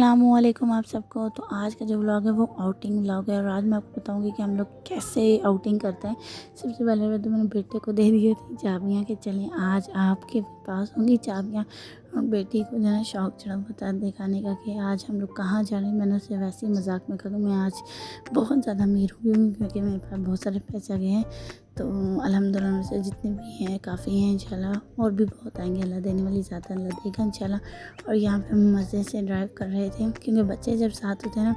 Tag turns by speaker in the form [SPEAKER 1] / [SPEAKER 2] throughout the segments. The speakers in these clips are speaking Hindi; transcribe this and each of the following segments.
[SPEAKER 1] अस्सलामुअलैकुम आप सबको। तो आज का जो व्लॉग है वो आउटिंग व्लॉग है और आज मैं आपको बताऊंगी कि हम लोग कैसे आउटिंग करते हैं। सबसे पहले तो मैंने बेटे को दे दिए थे चाबियाँ कि चलें आज आपके पास होंगी चाबियाँ। और बेटी को जो है शौक चढ़ा बता दिखाने का कि आज हम लोग कहाँ जा रहे हैं। मैंने उससे वैसे ही मजाक में कहा कि मैं आज बहुत ज़्यादा अमीर हो गई हूँ क्योंकि मेरे पास बहुत सारे पैसे आ गए हैं। तो अल्हम्दुलिल्लाह से जितने भी हैं काफ़ी हैं इंशाल्लाह, और भी बहुत आएंगे। अल्लाह देने वाली ज़्यादा अल्लाह देगा इंशाल्लाह। और यहाँ पे हम मज़े से ड्राइव कर रहे थे क्योंकि बच्चे जब साथ होते हैं ना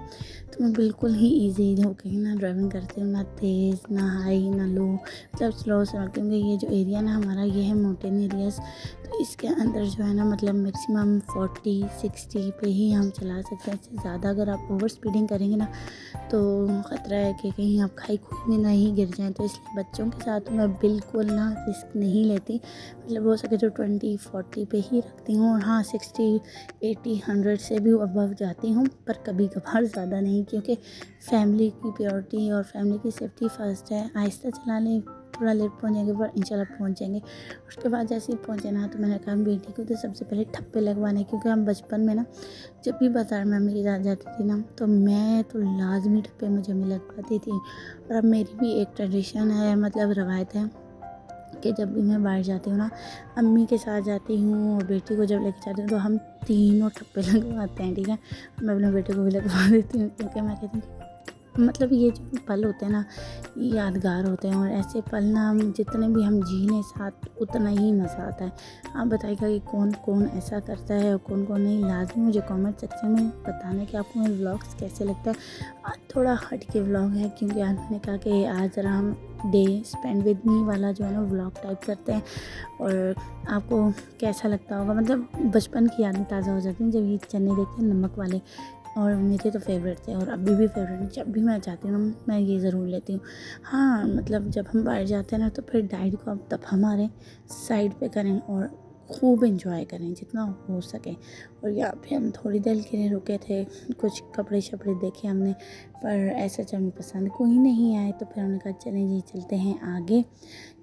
[SPEAKER 1] तो मैं बिल्कुल ही ईजी होकर ना ड्राइविंग करती हूँ, ना तेज़ ना हाई ना लो, मतलब स्लो से। क्योंकि ये जो एरिया ना हमारा ये है माउंटेन एरियाज़, तो इसके अंदर जो है ना मतलब मैक्सिमम 40-60 पे ही हम चला सकते हैं। इससे ज़्यादा अगर आप ओवर स्पीडिंग करेंगे ना तो ख़तरा है कि कहीं आप खाई खुई में नहीं गिर जाएं। तो इसलिए बच्चों के साथ मैं बिल्कुल ना रिस्क नहीं लेती, मतलब हो सके तो 20-40 पे ही रखती हूँ। और हाँ 60-80-100 से भी अबव जाती हूँ, पर कभी कभार ज़्यादा नहीं, क्योंकि फैमिली की प्रायोरिटी और फैमिली की सेफ्टी फ़र्स्ट है। आहिस्ता चला लें, थोड़ा लेट पहुँचेंगे पर इंशाल्लाह पहुँच जाएंगे। उसके बाद जैसे ही पहुँचे ना तो मैंने कहा बेटी को तो सबसे पहले ठप्पे लगवाने, क्योंकि हम बचपन में ना जब भी बाज़ार में मम्मी के साथ जाती थी ना तो मैं तो लाजमी ठप्पे मुझे मम्मी लगवाती थी। और अब मेरी भी एक ट्रेडिशन है, मतलब रवायत है कि जब भी मैं बाहर जाती हूँ ना अम्मी के साथ जाती हूँ और बेटी को जब लेके जाती हूँ तो हम तीनों ठप्पे लगवाते हैं, ठीक है। मैं अपने बेटे को भी लगवा देती हूँ क्योंकि मैं कहती हूँ मतलब ये जो पल होते हैं ना ये यादगार होते हैं। और ऐसे पल ना हम जितने भी हम जी लें साथ उतना ही मज़ा आता है। आप बताइएगा कि कौन कौन ऐसा करता है और कौन कौन नहीं। लाजमी मुझे कमेंट सेक्शन में बताना कि आपको मेरे व्लॉग्स कैसे लगता है। आज थोड़ा हट के व्लॉग है क्योंकि आज मैंने कहा कि आज ज़रा हम डे स्पेंड विद मी वाला जो है ना व्लॉग टाइप करते हैं। और आपको कैसा लगता होगा, मतलब बचपन की यादें ताज़ा हो जाती हैं जब ये चने देखते हैं नमक वाले। और मेरे तो फेवरेट थे और अभी भी फेवरेट हैं। जब भी मैं चाहती हूँ ना मैं ये ज़रूर लेती हूँ। हाँ मतलब जब हम बाहर जाते हैं ना तो फिर डाइट को अब तब हमारे साइड पे करें और खूब एंजॉय करें जितना हो सके। और यहाँ पे हम थोड़ी देर के लिए रुके थे, कुछ कपड़े शपड़े देखे हमने, पर ऐसा जब हमें पसंद कोई नहीं आए तो फिर हमने कहा चलें जी चलते हैं आगे।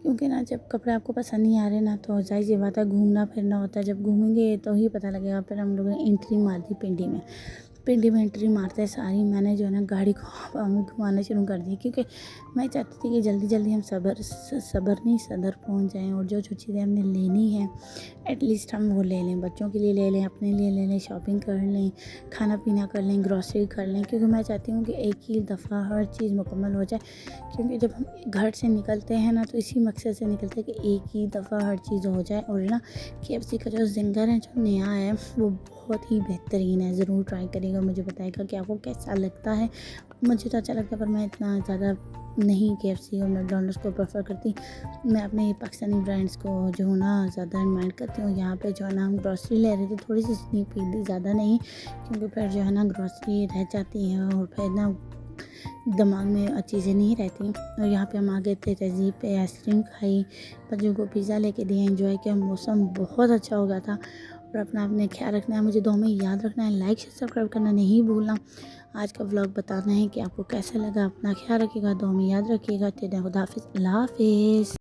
[SPEAKER 1] क्योंकि ना जब कपड़े आपको पसंद नहीं आ रहे ना तो जाहिर सी बात है घूमना फिरना होता है, जब घूमेंगे तो ही पता लगेगा। फिर हम लोगों ने एंट्री मार दी पिंडी में। पिंडी में एंट्री मारते सारी मैंने जो है ना गाड़ी को हवा में घुमाना शुरू कर दी, क्योंकि मैं चाहती थी कि जल्दी जल्दी हम सबर नहीं सदर पहुंच जाएं और जो जो चीज़ें हमने लेनी है एटलीस्ट हम वो ले लें, बच्चों के लिए ले लें, अपने लिए ले लें, शॉपिंग कर लें, खाना पीना कर लें, ग्रॉसरी कर लें। क्योंकि मैं चाहती हूँ कि एक ही दफ़ा हर चीज़ मुकम्मल हो जाए। क्योंकि जब हम घर से निकलते हैं ना तो इसी मकसद से निकलते हैं कि एक ही दफ़ा हर चीज़ हो जाए। और ना KFC का जो जिंगर है जो नया है वो बहुत ही बेहतरीन है, ज़रूर ट्राई करिएगा, मुझे बताइएगा कि आपको कैसा लगता है। मुझे तो अच्छा लगता है पर मैं इतना ज़्यादा नहीं KFC और मैकडॉनल्ड्स को प्रेफर करती। मैं अपने पाकिस्तानी ब्रांड्स को जो है ना ज़्यादा इन्वाइट करती हूँ। यहाँ पे जो है ना हम ग्रॉसरी ले रहे थे, थोड़ी सी स्नीक पीक दी, ज़्यादा नहीं, क्योंकि फिर जो है ना ग्रॉसरी रह जाती है और फिर ना दिमाग में चीज़ें नहीं रहती। और यहाँ पे हम आ गए थे तहज़ीब पे, आइसक्रीम खाई, बच्चों को पिज़्ज़ा लेके दिए, एंजॉय किया। मौसम बहुत अच्छा हो गया था। और अपना अपने ख्याल रखना है, मुझे दुआ में याद रखना है, लाइक सब्सक्राइब करना नहीं भूलना। आज का व्लॉग बताना है कि आपको कैसा लगा। अपना ख्याल रखिएगा, दुआ में याद रखिएगा। खुदा हाफिज़, अल्लाह हाफिज़।